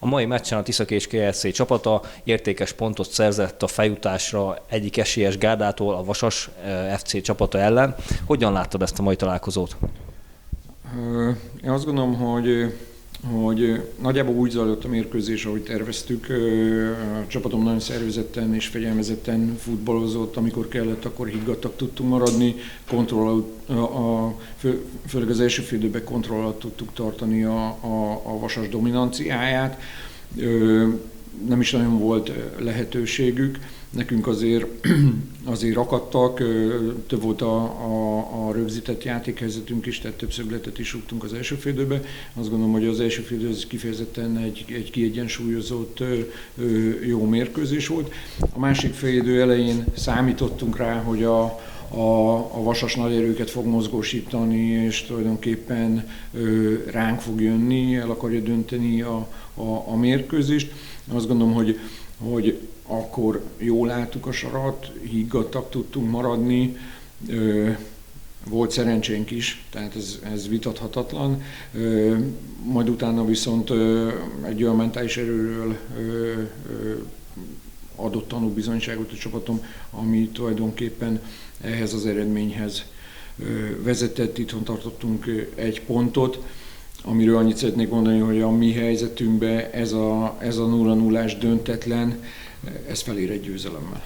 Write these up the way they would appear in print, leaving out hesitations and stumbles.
A mai meccsen a Tiszakécs KFC csapata értékes pontot szerzett a feljutásra egyik esélyes Gárdától, a Vasas FC csapata ellen. Hogyan láttad ezt a mai találkozót? Én azt gondolom, hogy nagyjából úgy zajlott a mérkőzés, ahogy terveztük. A csapatom nagyon szervezetten és fegyelmezetten futballozott, amikor kellett, akkor higgadtak tudtunk maradni, főleg az első fél időben kontroll alatt tudtuk tartani a Vasas dominanciáját. Nem is nagyon volt lehetőségük, nekünk azért akadtak, több volt a rögzített játékhelyzetünk is, tehát több szögletet is rúgtunk az első fél időbe. Azt gondolom, hogy az első fél idő kifejezetten egy kiegyensúlyozott jó mérkőzés volt. A másik fél idő elején számítottunk rá, hogy a Vasas nagy erőket fog mozgósítani, és tulajdonképpen ránk fog jönni, el akarja dönteni a mérkőzést. Azt gondolom, hogy akkor jól láttuk a sarat, higgadtak tudtunk maradni, volt szerencsénk is, tehát ez vitathatatlan. Majd utána viszont egy olyan mentális erőről adott tanúbizonyságot a csapatom, ami tulajdonképpen ehhez az eredményhez vezetett. Itthon tartottunk egy pontot, amiről annyit szeretnék mondani, hogy a mi helyzetünkben ez a 0-0-ás döntetlen, ez felér egy győzelemmel.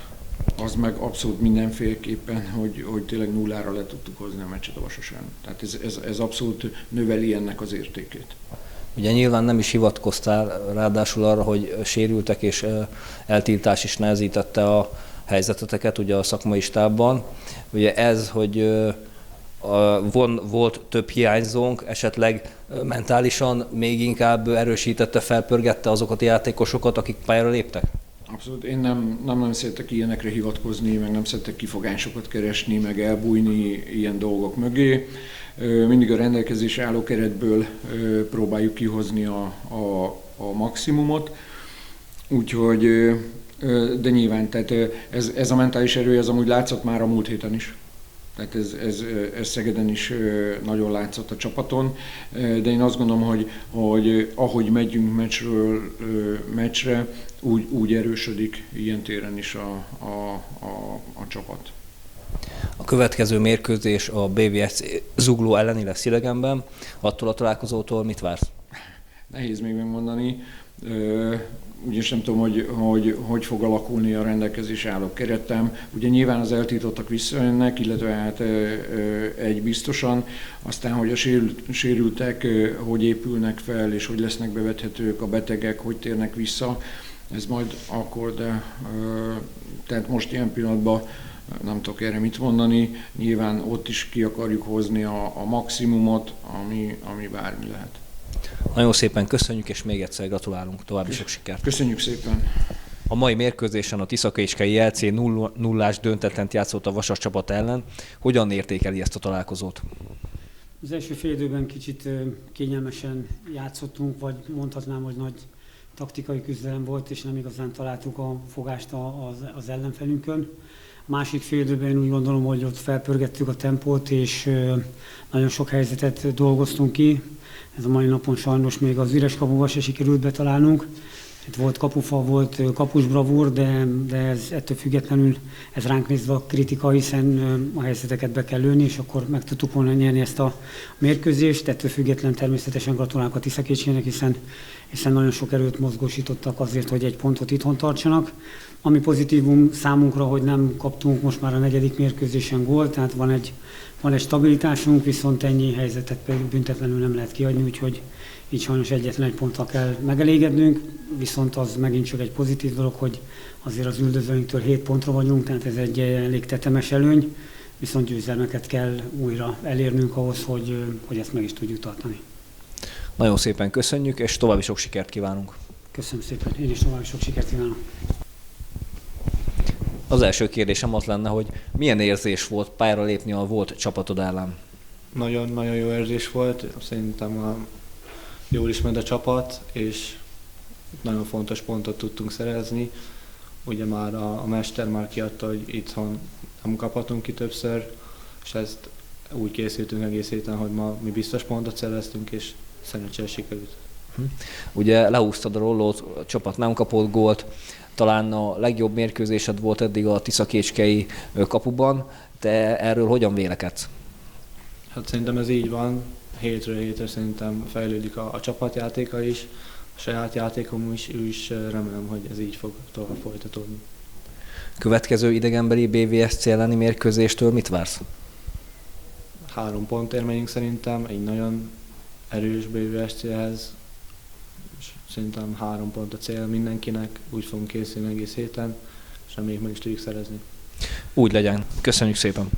Az meg abszolút mindenféleképpen, hogy tényleg nullára le tudtuk hozni a meccset a Vasas ellen. Tehát ez abszolút növeli ennek az értékét. Ugye nyilván nem is hivatkoztál ráadásul arra, hogy sérültek és eltiltás is nehezítette a helyzeteteket ugye a szakmai stábban. Ugye ez, hogy volt több hiányzónk, esetleg mentálisan még inkább erősítette, felpörgette azokat a játékosokat, akik pályára léptek? Abszolút. Én nem szeretek ilyenekre hivatkozni, meg nem szeretek kifogásokat keresni, meg elbújni ilyen dolgok mögé. Mindig a rendelkezésre álló keretből próbáljuk kihozni a maximumot. Úgyhogy, de nyilván, tehát ez a mentális erő, ez amúgy látszott már a múlt héten is. Tehát ez Szegeden is nagyon látszott a csapaton, de én azt gondolom, hogy ahogy megyünk meccsről meccsre, úgy erősödik ilyen téren is a csapat. A következő mérkőzés a BVSC Zugló elleni lesz Idegenben. Attól a találkozótól mit vársz? Nehéz még megmondani. Úgyis nem tudom, hogy fog alakulni a rendelkezésre álló keretem. Ugye nyilván az eltiltottak visszajönnek, illetve hát egy biztosan. Aztán, hogy a sérültek hogy épülnek fel, és hogy lesznek bevethetők a betegek, hogy térnek vissza, ez majd akkor, de tehát most ilyen pillanatban nem tudok erre mit mondani. Nyilván ott is ki akarjuk hozni a maximumot, ami bármi lehet. Nagyon szépen köszönjük, és még egyszer gratulálunk. További sok sikert. Köszönjük szépen. A mai mérkőzésen a Tiszakécskei JLC 0-0-ás döntetlent játszott a Vasas csapat ellen. Hogyan értékeli ezt a találkozót? Az első fél időben kicsit kényelmesen játszottunk, vagy mondhatnám, hogy nagy taktikai küzdelem volt, és nem igazán találtuk a fogást az ellenfelünkön. Másik fél időben úgy gondolom, hogy ott felpörgettük a tempót, és nagyon sok helyzetet dolgoztunk ki. Ez a mai napon sajnos még az üres kapuba se sikerült betalálnunk. Itt volt kapufa, volt kapusbravúr, de ez ettől függetlenül ez ránk nézve a kritika, hiszen a helyzeteket be kell lőni, és akkor meg tudtuk volna nyerni ezt a mérkőzést. Ettől függetlenül természetesen gratulálok a Tiszakécsének, hiszen nagyon sok erőt mozgósítottak azért, hogy egy pontot itthon tartsanak. Ami pozitívum számunkra, hogy nem kaptunk most már a 4. mérkőzésen gólt, tehát van egy stabilitásunk, viszont ennyi helyzetet pedig büntetlenül nem lehet kiadni, úgyhogy így sajnos egyetlen egy ponttal kell megelégednünk, viszont az megint csak egy pozitív dolog, hogy azért az üldözőinktől 7 pontra vagyunk, tehát ez egy elég tetemes előny, viszont győzelmeket kell újra elérnünk ahhoz, hogy ezt meg is tudjuk tartani. Nagyon szépen köszönjük, és további sok sikert kívánunk. Köszönöm szépen, én is további sok sikert kívánok. Az első kérdésem az lenne, hogy milyen érzés volt pályára lépni a volt csapatod ellen? Nagyon-nagyon jó érzés volt, szerintem jól is ment a csapat, és nagyon fontos pontot tudtunk szerezni. Ugye már a mester már kiadta, hogy itthon nem kaphatunk ki többször, és ezt úgy készültünk egész héten, hogy ma mi biztos pontot szereztünk, és szerencsére sikerült. Ugye lehúztad a rollót, a csapat nem kapott gólt, talán a legjobb mérkőzésed volt eddig a Tiszakécskei kapuban. Te erről hogyan vélekedsz? Hát szerintem ez így van. Hétről hétre szerintem fejlődik a csapatjátéka is, a saját játékom is remélem, hogy ez így fog tovább folytatódni. Következő idegenbeli BVSC elleni mérkőzéstől mit vársz? 3 pontért megyünk szerintem, egy nagyon erős BVSC-hez, és szerintem 3 pont a cél mindenkinek, úgy fogunk készülni egész héten, és reméljük meg is tudjuk szerezni. Úgy legyen. Köszönjük szépen!